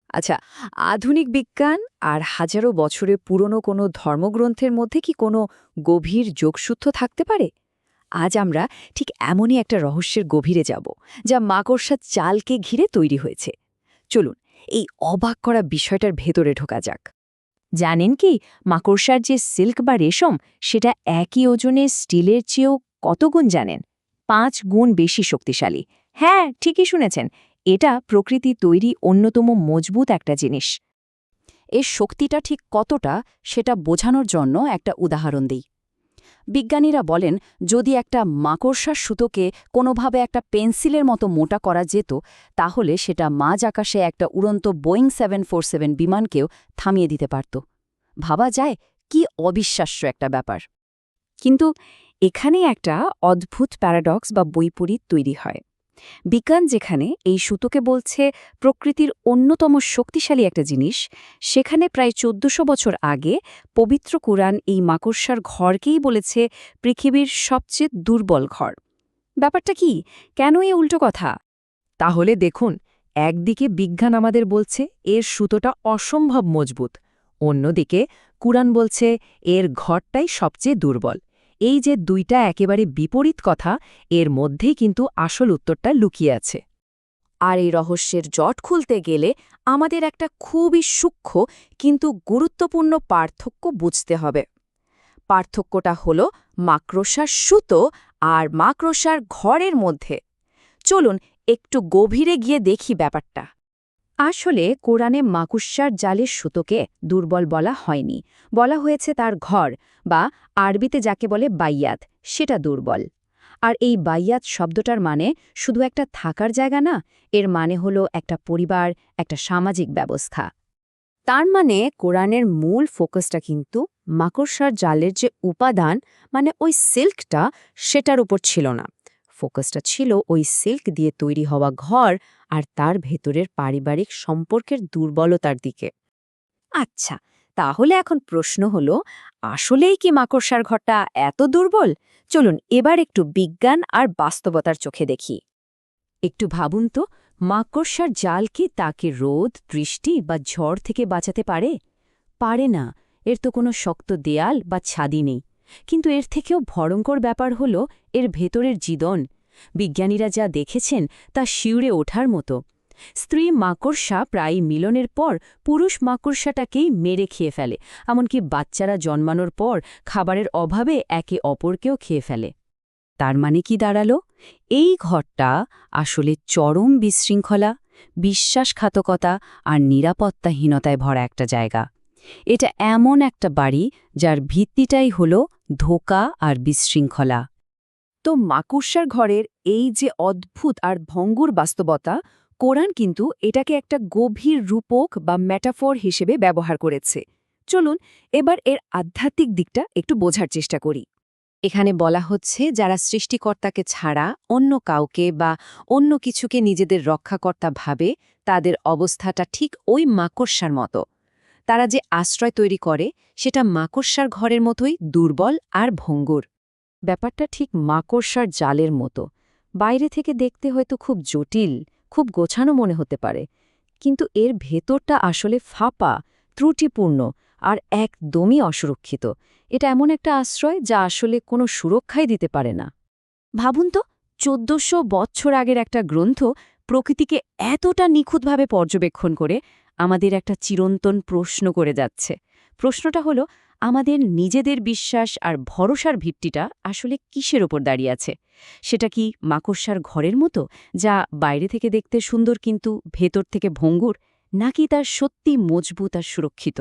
আচ্ছা, আধুনিক বিজ্ঞান আর হাজারো বছরের পুরনো কোনো ধর্মগ্রন্থের মধ্যে কি কোনো গভীর যোগসূত্র থাকতে পারে? আজ আমরা ঠিক এমনই একটা রহস্যের গভীরে যাব, যা মাকড়সার চালকে ঘিরে তৈরি হয়েছে। চলুন, এই অবাক করা বিষয়টার ভেতরে ঢোকা যাক। জানেন কি, মাকড়সার যে সিল্ক বা রেশম, সেটা একই ওজনে স্টিলের চেয়েও কত গুণ জানেন? 5 গুণ বেশি শক্তিশালী। হ্যাঁ, ঠিকই শুনেছেন। এটা প্রকৃতি তৈরি অন্যতম মজবুত একটা জিনিস। এর শক্তিটা ঠিক কতটা সেটা বোঝানোর জন্য একটা উদাহরণ দিই। বিজ্ঞানীরা বলেন, যদি একটা মাকড়সার সুতোকে কোনোভাবে একটা পেন্সিলের মতো মোটা করা যেত, তাহলে সেটা মাঝ আকাশে একটা উড়ন্ত বোয়িং 747 বিমানকেও থামিয়ে দিতে পারত। ভাবা যায়, কি অবিশ্বাস্য একটা ব্যাপার। কিন্তু এখানেই একটা অদ্ভুত প্যারাডক্স বা বৈপরীত তৈরি হয়। বিজ্ঞান যেখানে এই সুতোকে বলছে প্রকৃতির অন্যতম শক্তিশালী একটা জিনিস, সেখানে প্রায় ১৪০০ বছর আগে পবিত্র কুরআন এই মাকড়সার ঘরকেই বলেছে পৃথিবীর সবচেয়ে দুর্বল ঘর। ব্যাপারটা কি? কেন এই উল্টো কথা? তাহলে দেখুন, একদিকে বিজ্ঞান আমাদের বলছে এর সুতোটা অসম্ভব মজবুত, অন্যদিকে কুরআন বলছে এর ঘরটাই সবচেয়ে দুর্বল। এই যে দুইটা একেবারে বিপরীত কথা, এর মধ্যেই কিন্তু আসল উত্তরটা লুকিয়ে আছে। আর এই রহস্যের জট খুলতে গেলে আমাদের একটা খুবই সূক্ষ্ম কিন্তু গুরুত্বপূর্ণ পার্থক্য বুঝতে হবে। পার্থক্যটা হল মাকড়সার সুতো আর মাকড়সার ঘরের মধ্যে। চলুন একটু গভীরে গিয়ে দেখি ব্যাপারটা। আসলে কোরআনে মাকড়সার জালের সুতোকে দুর্বল বলা হয়নি, বলা হয়েছে তার ঘর, বা আরবিতে যাকে বলে বাইয়াত, সেটা দুর্বল। আর এই বাইয়াত শব্দটার মানে শুধু একটা থাকার জায়গা না, এর মানে হলো একটা পরিবার, একটা সামাজিক ব্যবস্থা। তার মানে কোরআনের মূল ফোকাসটা কিন্তু মাকড়সার জালের যে উপাদান, মানে ওই সিল্কটা, সেটার উপর ছিল না। ফোকাসটা ছিল ওই সিল্ক দিয়ে তৈরি হওয়া ঘর আর তার ভেতরের পারিবারিক সম্পর্কের দুর্বলতার দিকে। আচ্ছা, তাহলে এখন প্রশ্ন হলো, আসলেই কি মাকড়সার ঘরটা এত দুর্বল? চলুন এবার একটু বিজ্ঞান আর বাস্তবতার চোখে দেখি। একটু ভাবুন তো, মাকড়সার জাল কি তাকে রোদ, বৃষ্টি বা ঝড় থেকে বাঁচাতে পারে? পারে না। এর তো কোনো শক্ত দেয়াল বা ছাদি নেই। কিন্তু এর থেকেও ভয়ঙ্কর ব্যাপার হল এর ভেতরের জীবন। বিজ্ঞানীরা যা দেখেছেন তা শিউরে ওঠার মতো। স্ত্রী মাকড়সা প্রায় মিলনের পর পুরুষ মাকড়সাটাকেই মেরে খেয়ে ফেলে, এমনকি বাচ্চারা জন্মানোর পর খাবারের অভাবে একে অপরকেও খেয়ে ফেলে। তার মানে কি দাঁড়ালো? এই ঘরটা আসলে চরম বিশৃঙ্খলা, বিশ্বাসঘাতকতা আর নিরাপত্তাহীনতায় ভরা একটা জায়গা। এটা এমন একটা বাড়ি যার ভিত্তিটাই হল ধোঁকা আর বিশৃঙ্খলা। তো মাকড়সার ঘরের এই যে অদ্ভুত আর ভঙ্গুর বাস্তবতা, কোরআন কিন্তু এটাকে একটা গভীর রূপক বা ম্যাটাফর হিসেবে ব্যবহার করেছে। চলুন এবার এর আধ্যাত্মিক দিকটা একটু বোঝার চেষ্টা করি। এখানে বলা হচ্ছে, যারা সৃষ্টিকর্তাকে ছাড়া অন্য কাউকে বা অন্য কিছুকে নিজেদের রক্ষাকর্তা ভাবে, তাদের অবস্থাটা ঠিক ওই মাকড়সার মতো। তারা যে আশ্রয় তৈরি করে, সেটা মাকড়সার ঘরের মতোই দুর্বল আর ভঙ্গুর। ব্যাপারটা ঠিক মাকড়সার জালের মতো। বাইরে থেকে দেখতে হয়তো খুব জটিল, খুব গোছানো মনে হতে পারে, কিন্তু এর ভেতরটা আসলে ফাঁপা, ত্রুটিপূর্ণ আর একদমই অসুরক্ষিত। এটা এমন একটা আশ্রয় যা আসলে কোনো সুরক্ষাই দিতে পারে না। ভাবুন তো, ১৪০০ বছর আগের একটা গ্রন্থ প্রকৃতিকে এতটা নিখুঁতভাবে পর্যবেক্ষণ করে আমাদের একটা চিরন্তন প্রশ্ন করে যাচ্ছে। প্রশ্নটা হলো, আমাদের নিজেদের বিশ্বাস আর ভরসার ভিত্তিটা আসলে কিসের ওপর দাঁড়িয়ে আছে? সেটা কি মাকড়সার ঘরের মতো, যা বাইরে থেকে দেখতে সুন্দর কিন্তু ভেতর থেকে ভঙ্গুর, নাকি তার সত্যি মজবুত আর সুরক্ষিত?